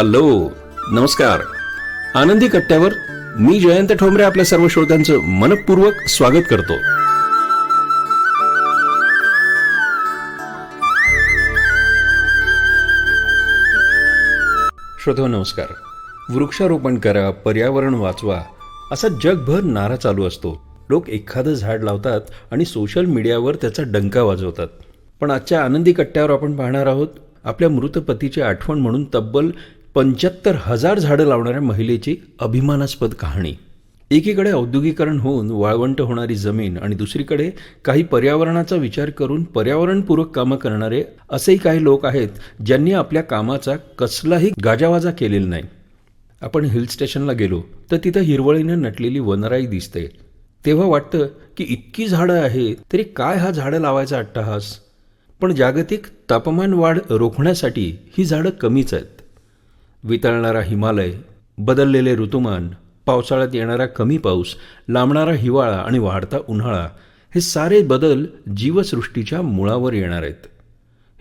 Hello, नमस्कार. आनंदी कट्ट्यावर मी जयंत ठोंबरे आपल्या सर्व श्रोत्यांचं मनपूर्वक स्वागत करतो. श्रोतो नमस्कार. वृक्षारोपण करा, पर्यावरण वाचवा असा जगभर नारा चालू असतो. लोक एखादं झाड लावतात आणि सोशल मीडियावर त्याचा डंका वाजवतात. पण आजच्या आनंदी कट्ट्यावर आपण पाहणार आहोत आपल्या मृत पतीची आठवण म्हणून तब्बल 75,000 झाडं लावणाऱ्या महिलेची अभिमानास्पद कहाणी. एकीकडे औद्योगिकरण होऊन वाळवंट होणारी जमीन आणि दुसरीकडे काही पर्यावरणाचा विचार करून पर्यावरणपूरक कामं करणारे असेही काही लोक आहेत ज्यांनी आपल्या कामाचा कसलाही गाजावाजा केलेला नाही. आपण हिल स्टेशनला गेलो तर तिथं हिरवळीनं नटलेली वनराई दिसते. तेव्हा वाटतं की इतकी झाडं आहेत तरी काय हा झाडं लावायचा अट्टहास. पण जागतिक तापमान वाढ रोखण्यासाठी ही झाडं कमीच आहेत. वितळणारा हिमालय, बदललेले ऋतुमान, पावसाळ्यात येणारा कमी पाऊस, लांबणारा हिवाळा आणि वाढता उन्हाळा हे सारे बदल जीवसृष्टीच्या मुळावर येणार आहेत.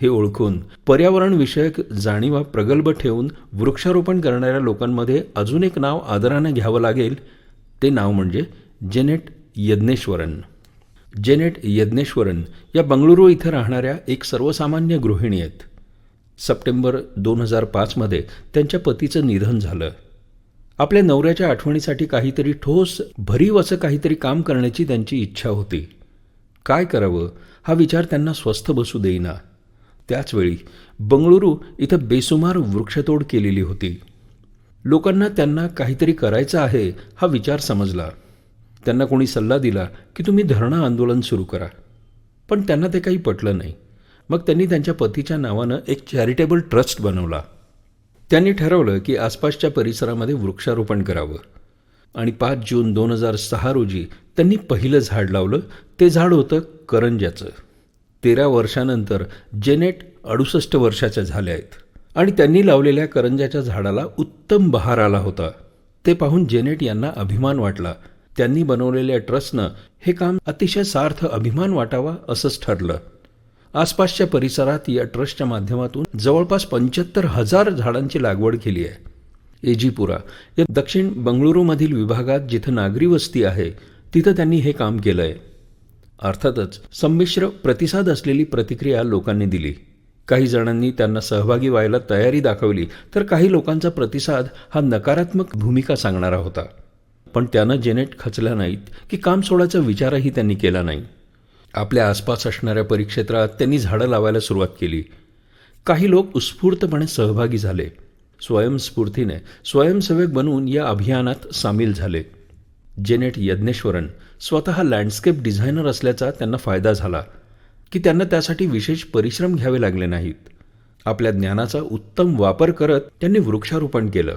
हे ओळखून पर्यावरणविषयक जाणीवा प्रगल्भ ठेवून वृक्षारोपण करणाऱ्या लोकांमध्ये अजून एक नाव आदरानं घ्यावं लागेल. ते नाव म्हणजे जेनेट यज्ञेश्वरन. जेनेट यज्ञेश्वरन या बंगळुरू इथं राहणाऱ्या एक सर्वसामान्य गृहिणी आहेत. सप्टेंबर 2005 त्यांच्या पतीचं निधन झालं. आपल्या नवऱ्याच्या आठवणीसाठी काहीतरी ठोस, भरीव असं काहीतरी काम करण्याची त्यांची इच्छा होती. काय करावं हा विचार त्यांना स्वस्थ बसू देईना. त्याचवेळी बंगळुरू इथं बेसुमार वृक्षतोड केलेली होती. लोकांना त्यांना काहीतरी करायचं आहे हा विचार समजला. त्यांना कोणी सल्ला दिला की तुम्ही धरणं आंदोलन सुरू करा. पण त्यांना ते काही पटलं नाही. मग त्यांनी त्यांच्या पतीच्या नावानं एक चॅरिटेबल ट्रस्ट बनवला. त्यांनी ठरवलं की आसपासच्या परिसरामध्ये वृक्षारोपण करावं आणि 5 जून 2006 रोजी त्यांनी पहिलं झाड लावलं. ते झाड होतं करंज्याचं. 13 वर्षानंतर जेनेट 68 वर्षाच्या झाल्या आहेत आणि त्यांनी लावलेल्या करंज्याच्या झाडाला उत्तम बहार आला होता. ते पाहून जेनेट यांना अभिमान वाटला. त्यांनी बनवलेल्या ट्रस्टनं हे काम अतिशय सार्थ अभिमान वाटावा असंच ठरलं. आसपासच्या परिसरात या ट्रस्टच्या माध्यमातून जवळपास 75,000 झाडांची लागवड केली आहे. एजीपुरा या दक्षिण बंगळुरूमधील विभागात जिथं नागरी वस्ती आहे तिथं त्यांनी हे काम केलं आहे. अर्थातच संमिश्र प्रतिसाद असलेली प्रतिक्रिया लोकांनी दिली. काही जणांनी त्यांना सहभागी व्हायला तयारी दाखवली तर काही लोकांचा प्रतिसाद हा नकारात्मक भूमिका सांगणारा होता. पण त्यानं जेनेट खचल्या नाहीत की काम सोडायचा विचारही त्यांनी केला नाही. आपल्या आसपास असणाऱ्या परिक्षेत्रात त्यांनी झाडं लावायला सुरुवात केली. काही लोक उत्स्फूर्तपणे सहभागी झाले. स्वयंस्फूर्तीने स्वयंसेवक बनवून या अभियानात सामील झाले. जेनेट यज्ञेश्वरन स्वतः लँडस्केप डिझायनर असल्याचा त्यांना फायदा झाला की त्यांना त्यासाठी विशेष परिश्रम घ्यावे लागले नाहीत. आपल्या ज्ञानाचा उत्तम वापर करत त्यांनी वृक्षारोपण केलं.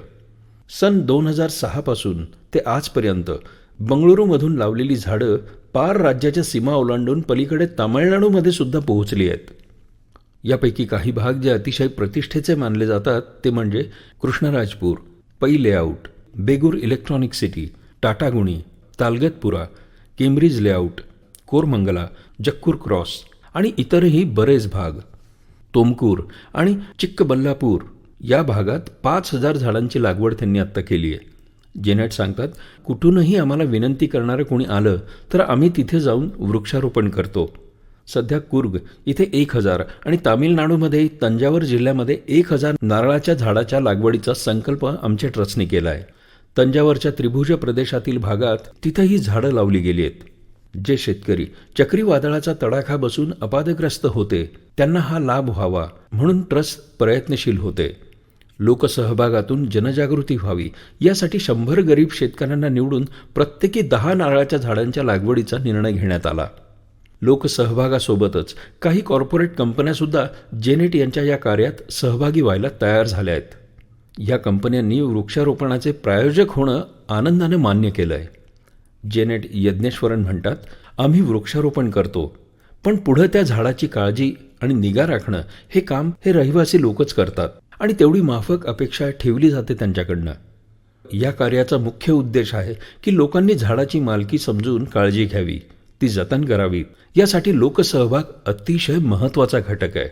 सन 2006 पासून ते आजपर्यंत बंगळुरूमधून लावलेली झाडं पार राज्याच्या सीमा ओलांडून पलीकडे तामिळनाडूमध्ये सुद्धा पोहोचली आहेत. यापैकी काही भाग जे अतिशय प्रतिष्ठेचे मानले जातात ते म्हणजे Krishnarajapura, Pai layout, Begur electronic city, Tataguni, Talaghattapura, Cambridge layout, Koramangala, Jakkur cross आणि इतरही बरेच भाग. तोमकूर आणि चिक्कबल्लापूर या भागात 5,000 झाडांची लागवड त्यांनी आत्ता केली आहे. जेनेट सांगतात, कुठूनही आम्हाला विनंती करणारं कोणी आलं तर आम्ही तिथे जाऊन वृक्षारोपण करतो. सध्या कुर्ग इथे 1,000 आणि तामिळनाडूमध्ये तंजावर जिल्ह्यामध्ये 1,000 नारळाच्या झाडाच्या लागवडीचा संकल्प आमच्या ट्रस्टने केला आहे. तंजावरच्या त्रिभुज प्रदेशातील भागात तिथंही झाडं लावली गेली आहेत. जे शेतकरी चक्रीवादळाचा तडाखा बसून अपादग्रस्त होते त्यांना हा लाभ व्हावा म्हणून ट्रस्ट प्रयत्नशील होते. लोकसहभागातून जनजागृती व्हावी यासाठी 100 गरीब शेतकऱ्यांना निवडून प्रत्येकी 10 नारळाच्या झाडांच्या लागवडीचा निर्णय घेण्यात आला. लोकसहभागासोबतच काही कॉर्पोरेट कंपन्यासुद्धा जेनेट यांच्या या कार्यात सहभागी व्हायला तयार झाल्या आहेत. या कंपन्यांनी वृक्षारोपणाचे प्रायोजक होणं आनंदाने मान्य केलं आहे. जेनेट यज्ञेश्वरन म्हणतात, आम्ही वृक्षारोपण करतो पण पुढं त्या झाडाची काळजी आणि निगा राखणं हे काम हे रहिवासी लोकच करतात आणि तेवढी माफक अपेक्षा ठेवली जाते त्यांच्याकडनं. या कार्याचा मुख्य उद्देश आहे की लोकांनी झाडाची मालकी समजून काळजी घ्यावी, ती जतन करावी. यासाठी लोकसहभाग अतिशय महत्त्वाचा घटक आहे.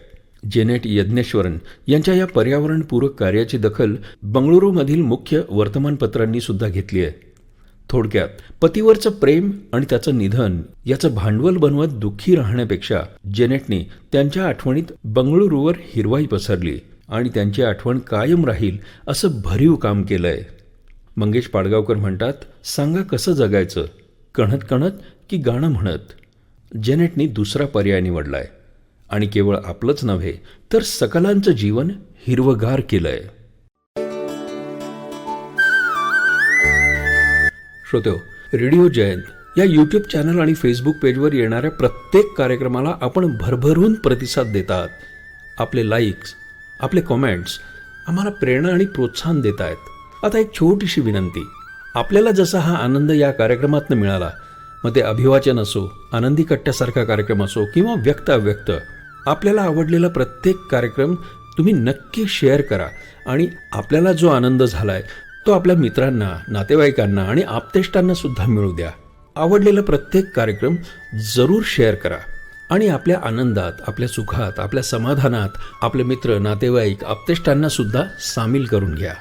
जेनेट यज्ञेश्वरन यांच्या या पर्यावरणपूरक कार्याची दखल बंगळुरूमधील मुख्य वर्तमानपत्रांनी सुद्धा घेतली आहे. थोडक्यात पतीवरचं प्रेम आणि त्याचं निधन याचं भांडवल बनवत दुःखी राहण्यापेक्षा जेनेटने त्यांच्या आठवणीत बंगळुरूवर हिरवाई पसरली आणि त्यांची आठवण कायम राहील असं भरीव काम केलंय. मंगेश पाडगावकर म्हणतात, सांगा कसं जगायचं, कणत कणत की गाणं म्हणत. जेनेटने दुसरा पर्याय निवडलाय आणि केवळ आपलंच नव्हे तर सकलांचं जीवन हिरवगार केलंय. श्रोत्यो, रेडिओ जयंत या यूट्यूब चॅनल आणि फेसबुक पेजवर येणाऱ्या प्रत्येक कार्यक्रमाला आपण भरभरून प्रतिसाद देतात. आपले लाईक्स, आपले कॉमेंट्स आम्हाला प्रेरणा आणि प्रोत्साहन देत आहेत. आता एक छोटीशी विनंती, आपल्याला जसा हा आनंद या कार्यक्रमातून मिळाला, मग ते अभिवाचन असो, आनंदी कट्ट्यासारखा कार्यक्रम असो किंवा व्यक्त अव्यक्त, आपल्याला आवडलेला प्रत्येक कार्यक्रम तुम्ही नक्की शेअर करा आणि आपल्याला जो आनंद झालाय तो आपल्या मित्रांना, नातेवाईकांना आणि आप्तेष्टांना सुद्धा मिळू द्या. आवडलेला प्रत्येक कार्यक्रम जरूर शेअर करा आणि आपल्या आनंदात, आपल्या सुखात, आपल्या समाधानात आपले मित्र, नातेवाईक, आप्तेष्टांना सुद्धा सामील करून घ्या.